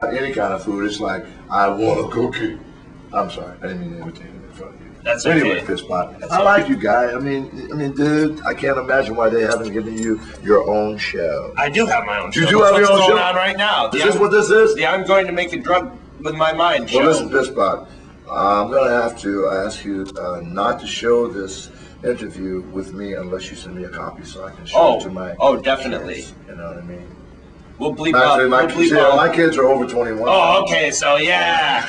any kind of food, it's like, I want a cookie. I'm sorry, I didn't mean to imitate it in front of you. That's okay. Anyway, Pt.5, I like you, guy. I mean, dude, I can't imagine why they haven't given you your own show. I do have my own show. You do have your own show? What's going on right now? Is this what this is? Yeah, I'm going to make a drug with my mind show. Well, listen, Pt.5, I'm going to have to ask you not to show this interview with me unless you send me a copy so I can show it to my definitely. kids, you know what I mean? We'll bleep Actually, out. my kids are over 21. Oh, okay, so yeah.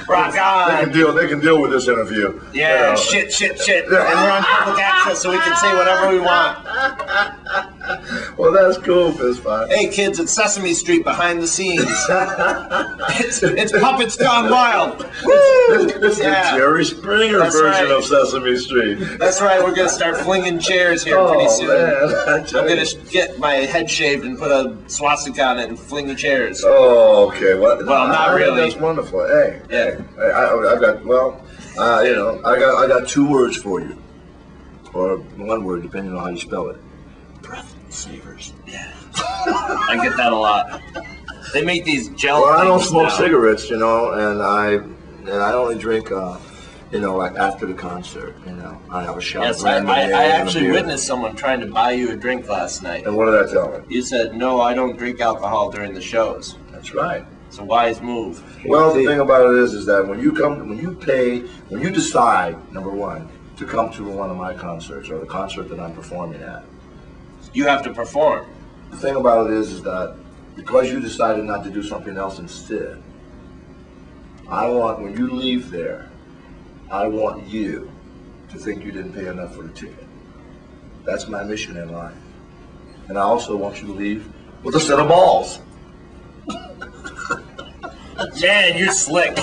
Rock on. They can deal with this interview. Yeah, shit. And we're on public access so we can say whatever we want. Well, that's cool, Pt.5. Hey kids, it's Sesame Street behind the scenes. it's Puppets Gone Wild. Woo! This is the Jerry Springer version of Sesame Street. That's right, we're going to start flinging chairs here pretty soon. Man, I'm going to get my head shaved and put a swastika on it and fling the chairs. Oh, okay. Well, not really. That's wonderful. Hey, I got 2 words for you, or 1 word depending on how you spell it. Breath savers. Yeah, I get that a lot. They make these gel. Well, I don't smoke cigarettes, and I only drink, like after the concert. I have a shot. Yes, I actually witnessed someone trying to buy you a drink last night. And what did I tell him? You said, "No, I don't drink alcohol during the shows." That's right. It's a wise move. Well, the thing about it is that when you decide, number one, to come to one of my concerts or the concert that I'm performing at, you have to perform. The thing about it is that because you decided not to do something else instead, when you leave there, I want you to think you didn't pay enough for the ticket. That's my mission in life. And I also want you to leave with a set of balls. Man, you're slick.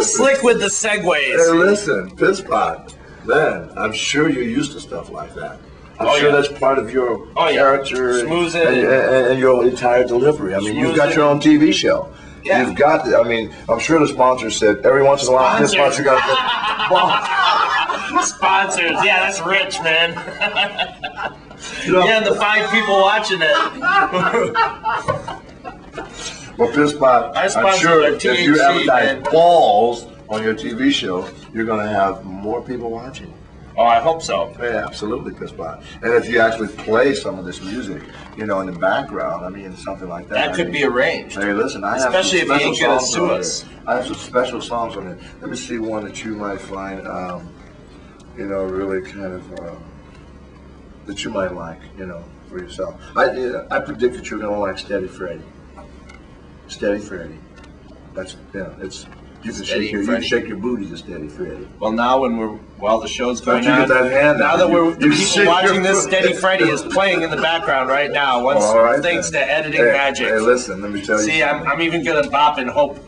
Slick with the segues. Hey, listen, Pt.5, man, I'm sure you're used to stuff like that. I'm sure that's part of your character and your entire delivery. I mean, you've got your own TV show. Yeah. You've got I'm sure the sponsor said every once in a while, this sponsor got sponsors. Yeah, that's rich, man. And the 5 people watching it. Well, Pt.5, I'm sure if you advertise balls on your TV show, you're going to have more people watching. Oh, I hope so. Yeah, absolutely, Pt.5. And if you actually play some of this music, in the background, something like that. That could be arranged. Hey, listen, especially if you ain't going to sue us. I have some special songs on it. Let me see one that you might find, really kind of, that you might like, for yourself. I predict that you're going to like Steady Freddy. Steady Freddy. That's, you can shake your booty to Steady Freddy. Well, now while the show's going on, now that people watching this, Steady Freddy is playing in the background right now. Thanks to editing magic. Hey, listen, let me tell you. See, I'm even gonna bop and hope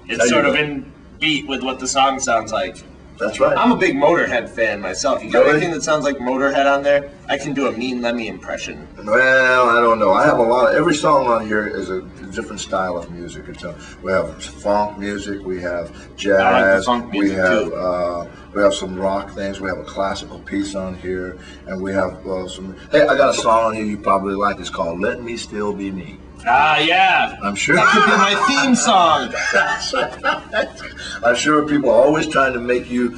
it's sort of in beat with what the song sounds like. That's right. I'm a big Motorhead fan myself. You got anything that sounds like Motorhead on there? I can do a Mean Lemmy impression. Well, I don't know. I have every song on here is a different style of music. We have funk music, we have jazz, I like the funk music we have some rock things, we have a classical piece on here, and we have some. Hey, I got a song on here you probably like. It's called "Let Me Still Be Me." Ah, yeah. I'm sure that could be my theme song. I'm sure people are always trying to make you,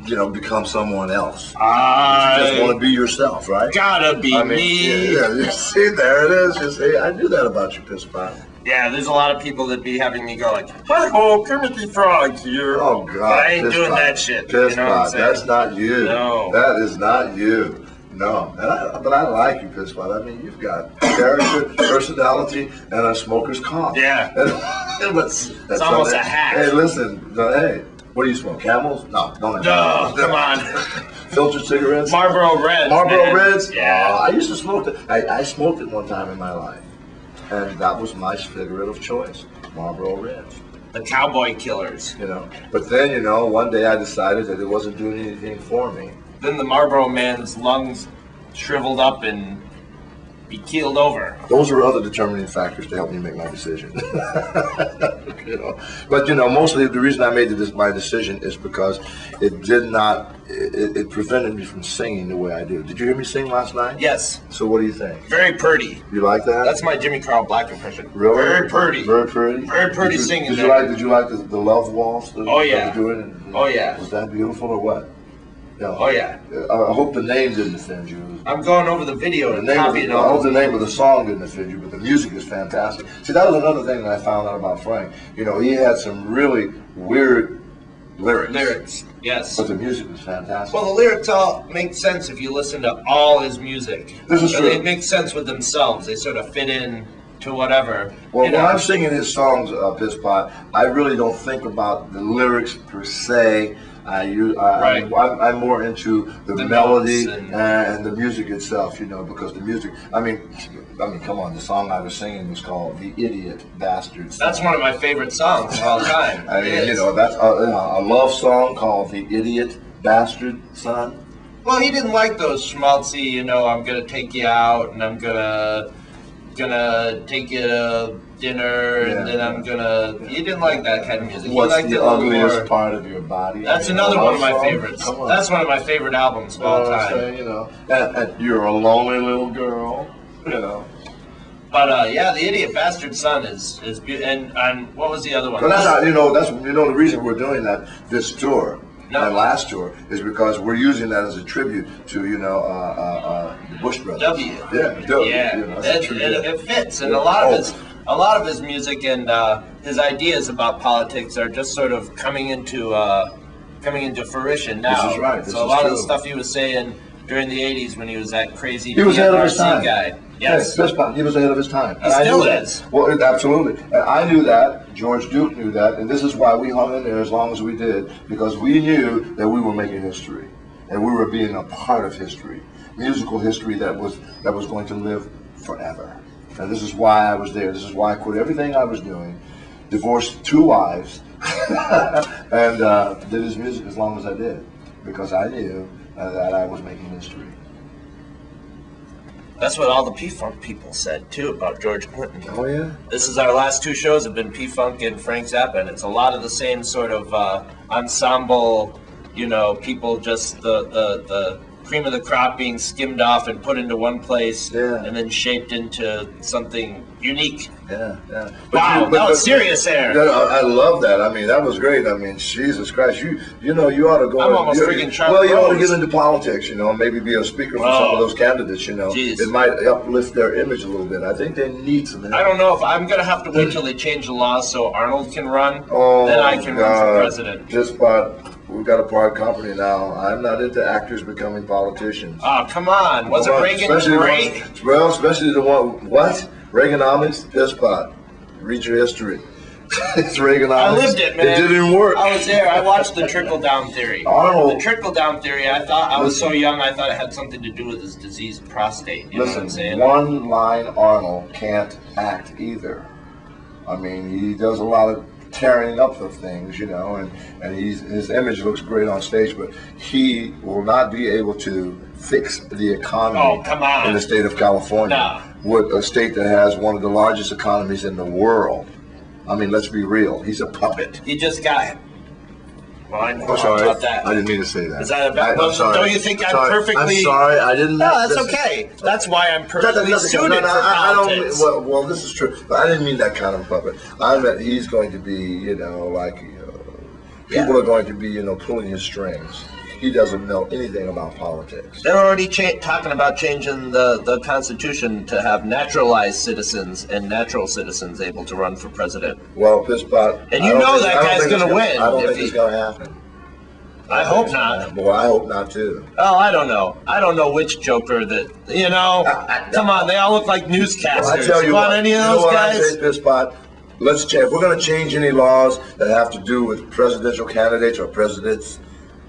become someone else. You just want to be yourself, right? Gotta be me. Yeah, you see, there it is. You see, I knew that about you, Pt.5. Yeah, there's a lot of people that be having me go like, "Hi-ho, Kermit the Frog here." Oh, God. But I ain't doing that shit. Pt.5, that's not you. No. That is not you. No, but I like you, Pt.5. You've got character, personality, and a smoker's cough. Yeah. That's almost a hack. Hey, listen. Hey, what do you smoke? Camels? No, don't have come on. Filtered cigarettes? Marlboro Reds. Marlboro Reds? Yeah. I used to smoke it. I smoked it one time in my life, and that was my cigarette of choice. Marlboro Reds. The Cowboy Killers. But then, one day I decided that it wasn't doing anything for me. Then the Marlboro Man's lungs shriveled up and be keeled over. Those are other determining factors to help me make my decision. You know, but you know, mostly the reason I made my decision is because it did not. It prevented me from singing the way I do. Did you hear me sing last night? Yes. So what do you think? Very pretty. You like that? That's my Jimmy Carl Black impression. Really? Very pretty. Very pretty. Very pretty singing. Did you like the love waltz? Oh yeah. Oh yeah. Was that beautiful or what? Yeah. Oh yeah. I hope the name didn't offend you. I'm going over the video and copying it. I hope the name of the song didn't offend you, but the music is fantastic. See, that was another thing that I found out about Frank. You know, he had some really weird lyrics. Yes. But the music was fantastic. Well, the lyrics all make sense if you listen to all his music. This is true. They make sense with themselves. They sort of fit in to whatever. Well, when I'm singing his songs, Pt.5, I really don't think about the lyrics per se. I'm more into the melody and the music itself, you know, because the music, I mean, come on, the song I was singing was called "The Idiot Bastard Son." That's one of my favorite songs of all time. I mean, you know, that's a love song called "The Idiot Bastard Son." Well, he didn't like those schmaltzy, you know, I'm gonna take you out and I'm gonna take you to dinner and then I'm gonna. He didn't like that kind of music. What's he liked the ugliest part of your body? That's another one of my favorites. That's one of my favorite albums of all time. You know, and you're a lonely little girl. You know. But yeah, the Idiot Bastard Son is and what was the other one? But that's not, that's the reason we're doing that this tour. That last tour is because we're using that as a tribute to the Bush Brothers. W. Yeah, W. Yeah, You know, it fits, and a lot of his music and his ideas about politics are just sort of coming into fruition now. This is right. So a lot of the stuff he was saying during the '80s when he was that crazy he was ahead of his time. guy. Yes, he was ahead of his time. He still is. Well, absolutely. And I knew that. George Duke knew that, and this is why we hung in there as long as we did, because we knew that we were making history, and we were being a part of history, musical history that was going to live forever. And this is why I was there. This is why I quit everything I was doing, divorced 2 wives, and did his music as long as I did, because I knew that I was making history. That's what all the P-Funk people said, too, about George Clinton. Oh, yeah? This is our last 2 shows have been P-Funk and Frank Zappa, and it's a lot of the same sort of ensemble, you know, people just the cream of the crop being skimmed off and put into one place and then shaped into something unique. Yeah. Wow, that was serious there. I love that. I mean, that was great. I mean, Jesus Christ, you ought to go. I'm almost freaking Charlie Well, you ought to Rose. get into politics, and maybe be a speaker for some of those candidates. Jeez. It might uplift their image a little bit. I think they need some help. I don't know if I'm going to have to wait till they change the laws so Arnold can run. Oh, then I can run for president. We've got a part company now. I'm not into actors becoming politicians. Oh, come on. Wasn't Reagan great? Especially the one, what? Reaganomics? Pt.5. Read your history. It's Reaganomics. I lived it, man. It didn't work. I was there. I watched the trickle-down theory. The trickle-down theory, I thought, I was so young, I thought it had something to do with his diseased prostate. You know what I'm saying? One-line Arnold can't act either. I mean, he does a lot of tearing up of things, and his image looks great on stage, but he will not be able to fix the economy in the state of California, with a state that has one of the largest economies in the world. I mean, let's be real. He's a puppet. He just got it. Well, I know about that. I didn't mean to say that. Is that a bad? I'm sorry. Don't you think I'm perfectly? I'm sorry. I didn't. No, that's okay. That's why I'm perfectly suited for politics. Well, this is true. But I didn't mean that kind of puppet. I meant he's going to be, people are going to be, pulling his strings. He doesn't know anything about politics. They're already talking about changing the Constitution to have naturalized citizens and natural citizens able to run for president. Well, Pt.5. And that guy's going to win. I don't think it's going to happen. I hope not. Well, I hope not, too. Oh, I don't know. I don't know which joker that, come on, they all look like newscasters. Well, I tell you what, any of those guys? I say, Pt.5, let's change. If we're going to change any laws that have to do with presidential candidates or presidents,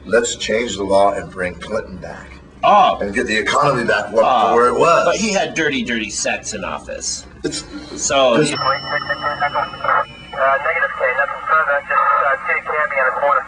let's change the law and bring Clinton back. Oh. And get the economy back to where it was. But he had dirty sex in office. So. Negative K, nothing further. Just take Candy on the corner.